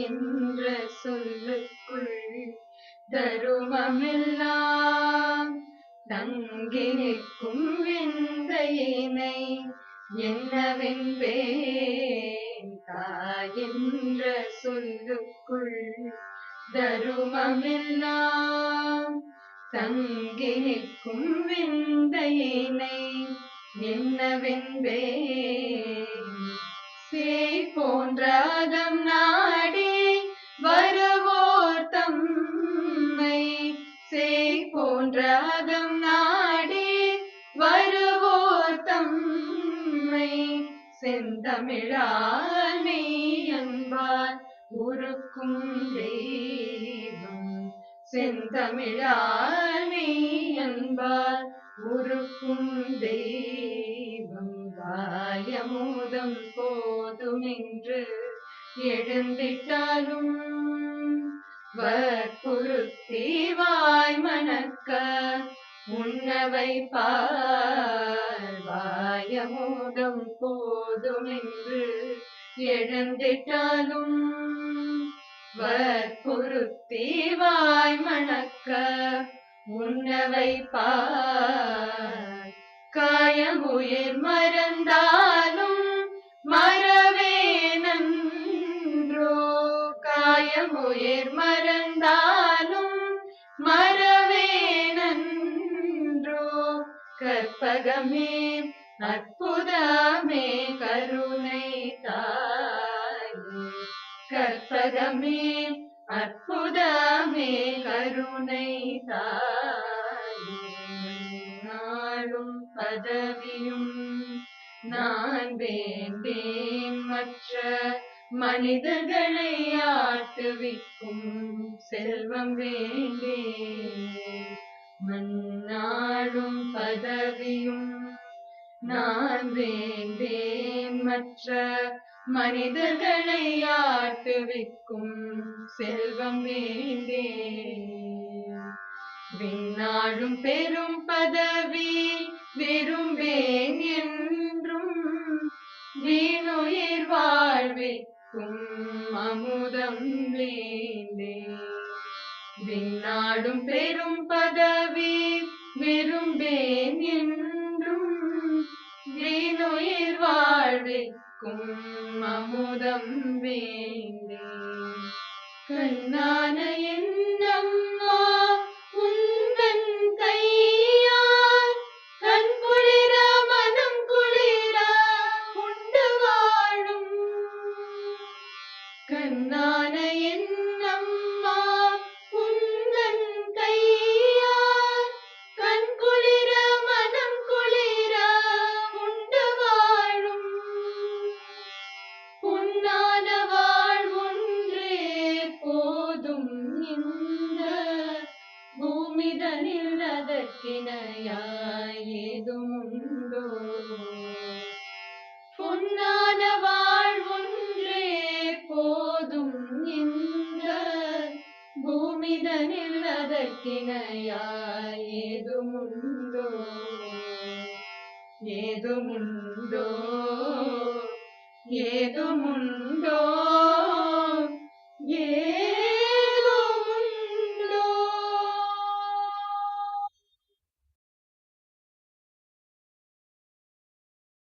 என்ற சொல்லுக்குள் தருமமெல்லாம் தங்கி நிற்கும் விந்தையினை என்னவென்பேன். என்ற சொல்லுக்குள் தருமமெல்லாம் தங்கி நிற்கும் விந்தையினை என்னவென்பேன். சேய் போன்ற அகம் நாடி வருவோர் தம்மை, சேய் போன்ற அகம் நாடி வருவோர் தம்மை செந்தமிழால் மெய்யன்பால் உருக்கும் தெய்வம். செந்தமிழால் மெய்யன்பால் உருக்கும் தெய்வம். வாயமுதம் போதுமென்று எழுந்திட்டாலும் வற்புறுத்தி வாய் மணக்க உண்ணவைப்பார். வாயமுதம் போதுமென்று எழுந்திட்டாலும் வற்புறுத்தி வாய் மணக்க உண்ணவைப்பார். காயமுயிர் மறந்தாலும் மறவேனன்றோ, காயமுயிர் மறந்தாலும் மறவேனன்றோ. கற்பகமே அற்புதமே கருணை தாயே, கற்பகமே அற்புதமே கருணை தாயே. நாளும் பதவியும் நான் வேண்டேன், மற்ற மனிதர்களை ஆட்டுவிக்கும் செல்வம் வேண்டேன். மன்னாளும் பதவியும் நான் வேண்டேன், மற்ற மனிதர்களை ஆட்டுவிக்கும் செல்வம் வேண்டேன். விண்ணாளும் பெரும் பதவி விரும்பேன் என்றும் வீணுயிர் வாழ்விக்கும் அமுதம் வேண்டேன். விண்ணாளும் பெரும் பதவி விரும்பேன் என்றும் வீணுயிர் வாழ்விக்கும் அமுதம் வேண்டேன். கண்ணான என்னம்மா உந்தன் கையால் கண் குளிர மனம் குளிர உண்டு வாழும். கண்ணான என்னம்மா உந்தன் கையால் கண் குளிர மனம் குளிர உண்டு வாழும். பொன்னான வாழ்வொன்றே போதும் இந்த பூமிதனில் அதற்கிணையாய் ஏதுமுண்டோ. பொன்னான வாழ்வொன்றே போதும் இந்த பூமிதனில் அதற்கிணையாய் ஏதுமுண்டோ. ஏதுமுண்டோ ஏதுமுண்டோ